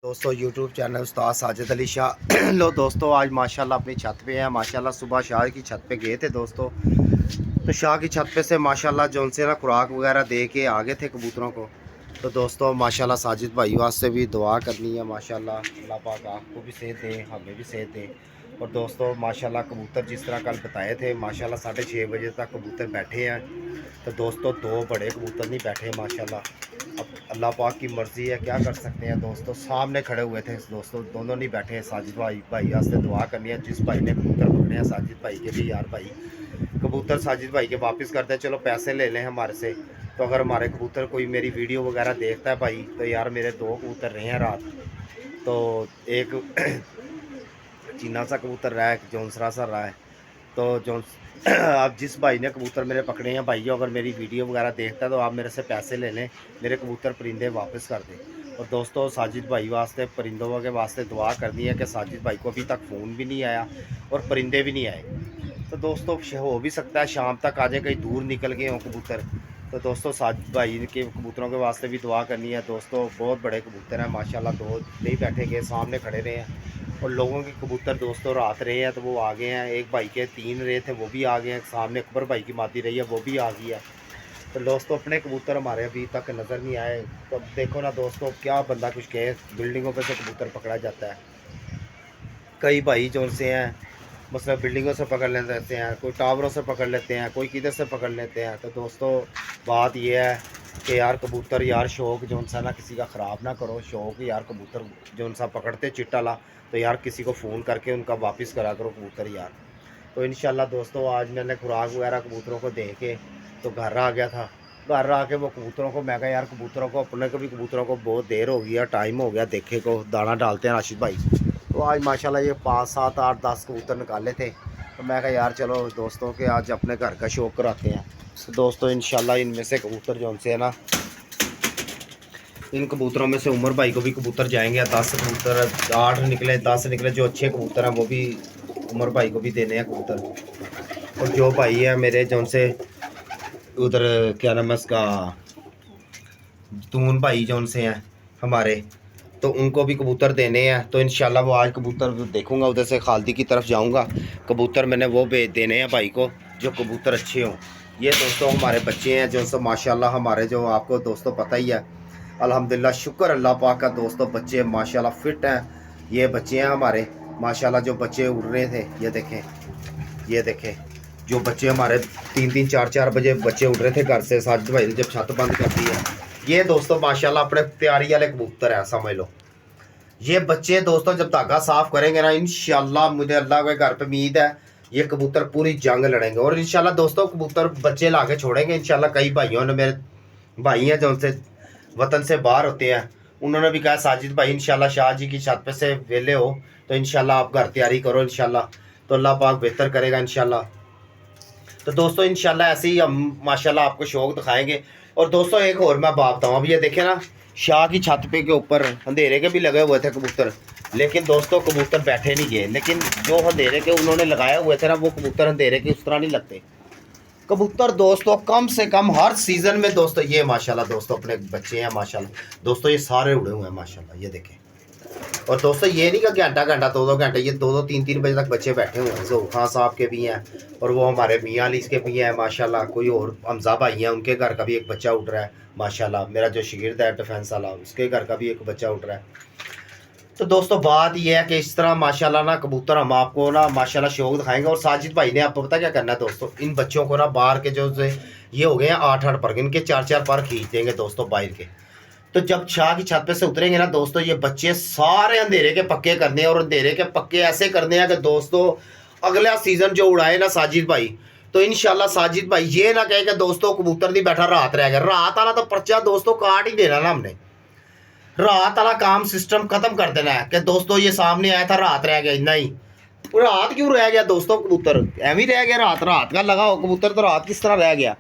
दोस्तों YouTube channel उस्ताद साजिद अली शाह लो दोस्तों, आज माशाल्लाह अपनी छत पे हैं। माशाल्लाह सुबह शाह की छत पे गए थे दोस्तों, तो शाह की छत पे से माशाल्लाह जो उनसे ना खुराक वगैरह दे के आगे थे कबूतरों को। तो दोस्तों माशाल्लाह साजिद भाई वास्ते भी दुआ करनी है। माशाल्लाह अल्लाह पाक आपको भी सेहत दे, हमें भी सेहत दे। और दोस्तों माशाल्लाह कबूतर जिस तरह कल बताए थे, माशाल्लाह 6:30 बजे तक कबूतर बैठे हैं। तो दोस्तों दो बड़े कबूतर नहीं बैठे माशाल्लाह। अब अल्लाह पाक की मर्ज़ी है, क्या कर सकते हैं दोस्तों। सामने खड़े हुए थे दोस्तों, दोनों नहीं बैठे हैं। साजिद भाई वास्ते दुआ करनी है। जिस भाई ने कबूतर पकड़े हैं साजिद भाई के भी, यार भाई कबूतर साजिद भाई के वापस करते हैं, चलो पैसे ले लें हमारे से। तो अगर हमारे कबूतर कोई मेरी वीडियो वगैरह देखता है भाई, तो यार मेरे 2 कबूतर रहे हैं रात। तो एक चीना सा कबूतर रहा है, एक जौनसरा सा रहा है। तो जौन आप जिस भाई ने कबूतर मेरे पकड़े हैं भाई, अगर मेरी वीडियो वगैरह देखता है तो आप मेरे से पैसे ले लें, मेरे कबूतर परिंदे वापस कर दें। और दोस्तों साजिद भाई वास्ते परिंदों के वास्ते दुआ करनी है कि साजिद भाई को अभी तक फ़ोन भी नहीं आया और परिंदे भी नहीं आए। तो दोस्तों हो भी सकता है शाम तक आ जाए, कहीं दूर निकल गए हों कबूतर। तो दोस्तों साजिद भाई के कबूतरों के वास्ते भी दुआ करनी है। दोस्तों बहुत बड़े कबूतर हैं माशाल्लाह, 2 नहीं बैठे गए, सामने खड़े रहे हैं। और लोगों के कबूतर दोस्तों रात रहे हैं तो वो आ गए हैं। एक भाई के 3 रहे थे वो भी आ गए हैं, सामने अकबर भाई की मादी रही है वो भी आ गई है। तो दोस्तों अपने कबूतर हमारे अभी तक नज़र नहीं आए। तो अब देखो ना दोस्तों, क्या बंदा कुछ कहे, बिल्डिंगों पर से कबूतर पकड़ा जाता है। कई भाई जो से हैं मतलब बिल्डिंगों से पकड़ लेते हैं, कोई टावरों से पकड़ लेते हैं, कोई किधर से पकड़ लेते हैं। तो दोस्तों बात यह है कि यार कबूतर यार शौक़ जो सा ना किसी का ख़राब ना करो। शौक़ यार कबूतर जो सा पकड़ते चिट्टा ला, तो यार किसी को फ़ोन करके उनका वापस करा करो कबूतर यार। तो इंशाल्लाह दोस्तों आज मैंने खुराक वगैरह कबूतरों को दे के तो घर आ गया था। घर आके वो कबूतरों को मैं कहा यार कबूतरों को अपने को भी कबूतरों को बहुत देर हो गया, टाइम हो गया देखे को, दाना डालते हैं राशिद भाई। तो आज माशाल्लाह ये 5, 7, 8, 10 कबूतर निकाले थे। तो मैं कहा यार चलो दोस्तों के आज अपने घर का शौक़ कराते हैं। तो दोस्तों इंशाल्लाह इनमें से कबूतर जो उनसे है ना, इन कबूतरों में से उमर भाई को भी कबूतर जाएंगे। 10 कबूतर 8 निकले, 10 निकले, जो अच्छे कबूतर हैं वो भी उमर भाई को भी देने हैं कबूतर। और जो भाई है मेरे जो उनसे उधर क्या नाम है उसका, तून भाई जो उनसे हैं हमारे, तो उनको भी कबूतर देने हैं। तो इंशाल्लाह वो आज कबूतर देखूंगा, उधर से खालदी की तरफ जाऊंगा, कबूतर मैंने वो भेज देने हैं भाई को जो कबूतर अच्छे हों। ये दोस्तों हमारे बच्चे हैं जो सब माशाल्लाह, हमारे जो आपको दोस्तों पता ही है, अल्हम्दुलिल्लाह शुक्र अल्लाह पाक का दोस्तों, बच्चे माशाल्लाह फिट हैं। ये बच्चे हैं हमारे माशाल्लाह, जो बच्चे उड़ रहे थे ये देखें, ये देखें जो बच्चे हमारे 3-3, 4-4 बजे बच्चे उड़ रहे थे घर से, साजिद भाई ने जब छत बंद कर दी है। ये दोस्तों माशाल्लाह अपने तैयारी वाले कबूतर हैं समझ लो। ये बच्चे दोस्तों जब धागा साफ करेंगे ना, इंशाल्लाह मुझे अल्लाह के घर पे उम्मीद है ये कबूतर पूरी जंग लड़ेंगे। और इंशाल्लाह दोस्तों कबूतर बच्चे ला के छोड़ेंगे इंशाल्लाह। कई भाइयों ने, मेरे भाई हैं जो उनसे वतन से बाहर होते हैं, उन्होंने भी कहा साजिद भाई इंशाल्लाह शाह जी की छत पे से वेले हो तो इंशाल्लाह आप घर तैयारी करो इंशाल्लाह, तो अल्लाह पाक बेहतर करेगा इंशाल्लाह। तो दोस्तों इंशाल्लाह ऐसे ही हम माशाल्लाह आपको शौक दिखाएंगे। और दोस्तों एक और मैं बात बताऊँ, अब ये देखें ना शाह की छत पे के ऊपर अंधेरे के भी लगे हुए थे कबूतर, लेकिन दोस्तों कबूतर बैठे नहीं गए। लेकिन जो अंधेरे के उन्होंने लगाए हुए थे ना, वो कबूतर अंधेरे के उस तरह नहीं लगते। कबूतर दोस्तों कम से कम हर सीज़न में दोस्तों, ये माशाल्लाह दोस्तों अपने बच्चे हैं माशाल्लाह दोस्तों, ये सारे उड़े हुए हैं माशाल्लाह, ये देखें। और दोस्तों ये नहीं कि घंटा घंटा 2-2 घंटे, ये 2-2, 3-3 बजे तक बच्चे बैठे हुए हैं। जो खान साहब के भी हैं और वो हमारे मियाँ अली के भी हैं माशाल्लाह। कोई और हमजा भाई हैं, उनके घर का भी एक बच्चा उड़ रहा है माशाल्लाह। मेरा जो शागिर्द है डिफेंस वाला, उसके घर का भी एक बच्चा उड़ रहा है। तो दोस्तों बात यह है कि इस तरह माशाल्लाह ना कबूतर हम आपको ना माशाल्लाह शौक दिखाएंगे। और साजिद भाई ने आपको पता क्या करना है दोस्तों, इन बच्चों को ना बाहर के जो ये हो गए हैं 8-8 पर, इनके 4-4 पर खींच देंगे दोस्तों बाहर के। तो जब शाह की छत पे से उतरेंगे ना दोस्तों, ये बच्चे सारे अंधेरे के पक्के करने हैं। और अंधेरे के पक्के ऐसे करने हैं कि दोस्तों अगला सीज़न जो उड़ाए ना साजिद भाई, तो इंशाल्लाह साजिद भाई ये ना कहे कि दोस्तों कबूतर नहीं बैठा रात रह गया। रात वाला तो पर्चा दोस्तों काट ही देना ना हमने, रात वाला काम सिस्टम खत्म कर देना है कि दोस्तों ये सामने आया था रात रह गया। नहीं, रात क्यों रह गया दोस्तों, कबूतर एवं ही रह गया, रात रात का लगा हो कबूतर तो रात किस तरह रह गया।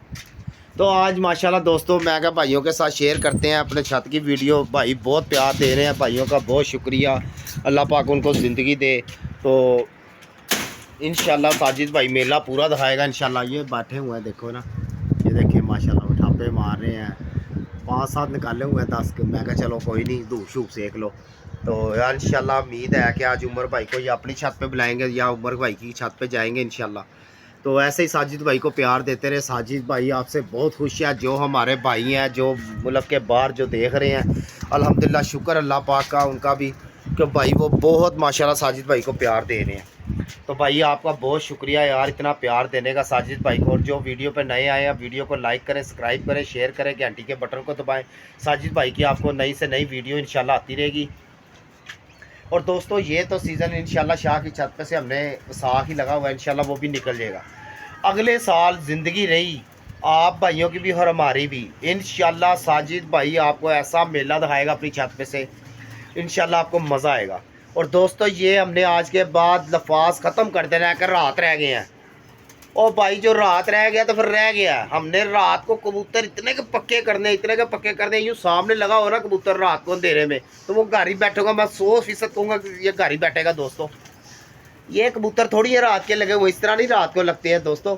तो आज माशाल्लाह दोस्तों मैं क्या भाइयों के साथ शेयर करते हैं अपने छत की वीडियो। भाई बहुत प्यार दे रहे हैं, भाइयों का बहुत शुक्रिया, अल्लाह पाक उनको ज़िंदगी दे। तो इंशाल्लाह साजिद भाई मेला पूरा दिखाएगा इंशाल्लाह। ये बैठे हुए हैं देखो ना, ये देखिए माशाल्लाह उठापे मार रहे हैं, 5-7 निकाले हुए हैं 10 के। मैं कहा चलो कोई नहीं, धूप शूप सेक लो। तो यार इंशाल्लाह उम्मीद है कि आज उमर भाई को या अपनी छत पे बुलाएंगे या उमर भाई की छत पे जाएंगे इंशाल्लाह। तो ऐसे ही साजिद भाई को प्यार देते रहे। साजिद भाई आपसे बहुत खुश है, जो हमारे भाई हैं जो मुल्क के बाहर जो देख रहे हैं, अल्हम्दुलिल्लाह शुक्र अल्लाह पाक का उनका भी कि भाई वो बहुत माशाल्लाह साजिद भाई को प्यार दे रहे हैं। तो भाई आपका बहुत शुक्रिया यार इतना प्यार देने का साजिद भाई को। और जो वीडियो पे नए आए हैं वीडियो को लाइक करें, सब्सक्राइब करें, शेयर करें, घंटी के बटन को दबाएं। साजिद भाई की आपको नई से नई वीडियो इंशाल्लाह आती रहेगी। और दोस्तों ये तो सीज़न इंशाल्लाह शाह की छत पे से हमने साख ही लगा हुआ है, इंशाल्लाह वो भी निकल जाएगा। अगले साल ज़िंदगी रही आप भाइयों की भी और हमारी भी, इंशाल्लाह साजिद भाई आपको ऐसा मेला दिखाएगा अपनी छत पे से, इंशाल्लाह आपको मज़ा आएगा। और दोस्तों ये हमने आज के बाद लफाज ख़त्म कर देना है कि रात रह गए हैं। और भाई जो रात रह गया तो फिर रह गया। हमने रात को कबूतर इतने के पक्के करने, इतने के पक्के करने, यूँ सामने लगा हो ना कबूतर रात को अंधेरे में तो वो घर ही बैठेगा। मैं 100% कहूँगा कि ये घर ही बैठेगा दोस्तों। ये कबूतर थोड़ी है रात के लगे हुए, इस तरह नहीं रात को लगते हैं दोस्तों।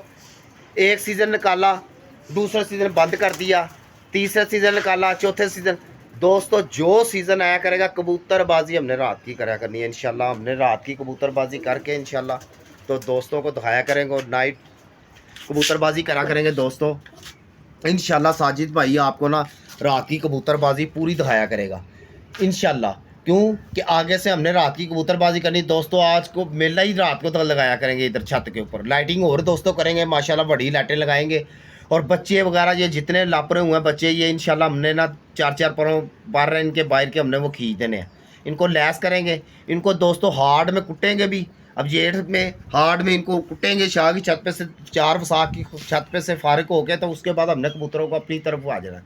एक सीज़न निकाला, दूसरा सीज़न बंद कर दिया, तीसरा सीज़न निकाला, चौथे सीज़न। दोस्तों जो सीज़न आया करेगा कबूतरबाजी हमने रात की करा करनी है इंशाल्लाह। हमने रात की कबूतरबाजी करके इंशाल्लाह तो दोस्तों को दिखाया करेंगे और नाइट कबूतरबाजी करा करेंगे दोस्तों। इंशाल्लाह साजिद भाई आपको ना रात की कबूतरबाजी पूरी दिखाया करेगा इंशाल्लाह। क्यों कि आगे से हमने रात की कबूतरबाजी करनी दोस्तों। आज को मेला ही रात को तक लगाया करेंगे इधर छत के ऊपर। लाइटिंग और दोस्तों करेंगे माशाल्लाह, बड़ी लाइटें लगाएंगे। और बच्चे वगैरह ये जितने लापरे हुए हैं बच्चे, ये इंशाल्लाह हमने ना 4-4 परों बार इनके बाहर के हमने वो खींच देने हैं। इनको लैस करेंगे, इनको दोस्तों हार्ड में कुटेंगे भी। अब जेठ में हार्ड में इनको कुटेंगे शाह की छत पे से, 4 वसाख की छत पे से फारिग हो गए तो उसके बाद हमने कबूतरों को अपनी तरफ आ जाना।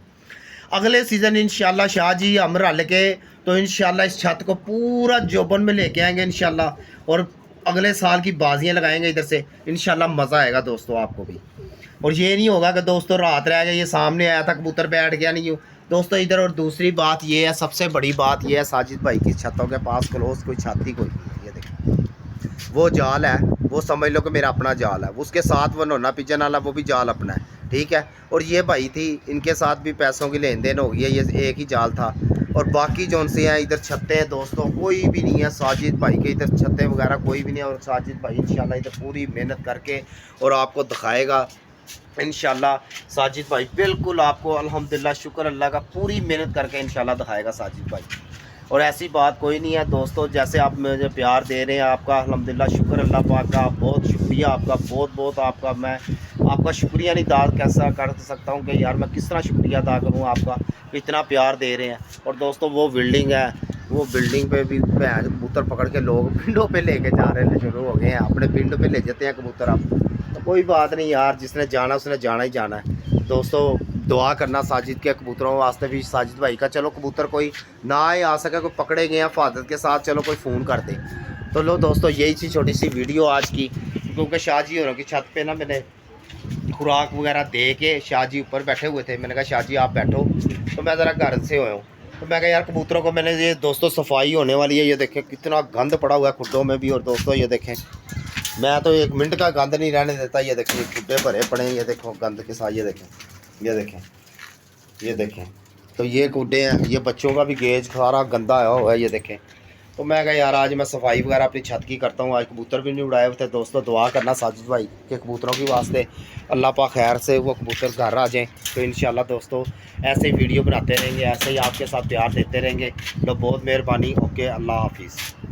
अगले सीज़न इंशाल्लाह शाह जी हम रल के तो इंशाल्लाह इस छत को पूरा जोबन में लेके आएंगे इंशाल्लाह। और अगले साल की बाजियाँ लगाएंगे इधर से, इंशाल्लाह मज़ा आएगा दोस्तों आपको भी। और ये नहीं होगा कि दोस्तों रात रह गई, ये सामने आया था कबूतर बैठ गया नहीं हूँ दोस्तों इधर। और दूसरी बात ये है, सबसे बड़ी बात ये है साजिद भाई की छतों के पास क्लोज कोई छाती कोई, ये देखो वो जाल है, वो समझ लो कि मेरा अपना जाल है। उसके साथ वो नोना पिजन वाला वो भी जाल अपना है, ठीक है। और ये भाई थी, इनके साथ भी पैसों की लेन देन हो गई है, ये एक ही जाल था। और बाकी जो उनसे हैं इधर छतें हैं दोस्तों कोई भी नहीं है साजिद भाई के इधर छतें वगैरह कोई भी नहीं है। और साजिद भाई इंशाल्लाह इधर पूरी मेहनत करके और आपको दिखाएगा इंशाल्लाह। साजिद भाई बिल्कुल आपको अल्हम्दुलिल्लाह शुक्र अल्लाह का पूरी मेहनत करके इंशाल्लाह दिखाएगा साजिद भाई। और ऐसी बात कोई नहीं है दोस्तों, जैसे आप मुझे प्यार दे रहे हैं आपका अल्हम्दुलिल्लाह शुक्र अल्लाह पाक का बहुत शुक्रिया आपका, बहुत बहुत आपका। मैं आपका शुक्रिया नहीं अदा कैसा कर सकता हूँ कि यार मैं किस तरह शुक्रिया अदा करूँ आपका, इतना प्यार दे रहे हैं। और दोस्तों वो बिल्डिंग है, वो बिल्डिंग पे भी भैंस कबूतर पकड़ के लोग पिंडों पे लेके जा रहे हैं, शुरू हो गए हैं, अपने पिंड पे ले जाते हैं कबूतर आप। तो कोई बात नहीं यार, जिसने जाना उसने जाना ही जाना है दोस्तों। दुआ करना साजिद के कबूतरों वास्ते भी, साजिद भाई का चलो कबूतर कोई ना ही आ सके, कोई पकड़े गए हैं फादत के साथ, चलो कोई फ़ोन कर दे। तो लो दोस्तों यही सी छोटी सी वीडियो आज की, क्योंकि शाह जी होरों की छत पे ना मैंने खुराक वगैरह दे के, शाह जी ऊपर बैठे हुए थे, मैंने कहा शाह जी आप बैठो, तो मैं ज़रा घर से हुआ हूँ। तो मैं कहा यार कबूतरों को मैंने ये दोस्तों सफाई होने वाली है, ये देखें कितना गंद पड़ा हुआ है खुड्डों में भी। और दोस्तों ये देखें मैं तो 1 मिनट का गंद नहीं रहने देता, ये देखें खुड्डे भरे पड़े हैं, ये देखो गंद के साथ, ये देखें ये देखें ये देखें। तो ये कूडे हैं, ये बच्चों का भी गेज सारा गंदा आया हुआ है, ये देखें। तो मैं कहा यार आज मैं सफाई वगैरह अपनी छत की करता हूँ। आज कबूतर भी नहीं उड़ाए हुए थे दोस्तों। दुआ करना साजिद भाई के कबूतरों की वास्ते, अल्लाह पाक खैर से वो कबूतर घर आ जाएँ। तो इंशाल्लाह दोस्तों ऐसे ही वीडियो बनाते रहेंगे, ऐसे ही आपके साथ प्यार देते रहेंगे। तो बहुत मेहरबानी, ओके, अल्लाह हाफिज़।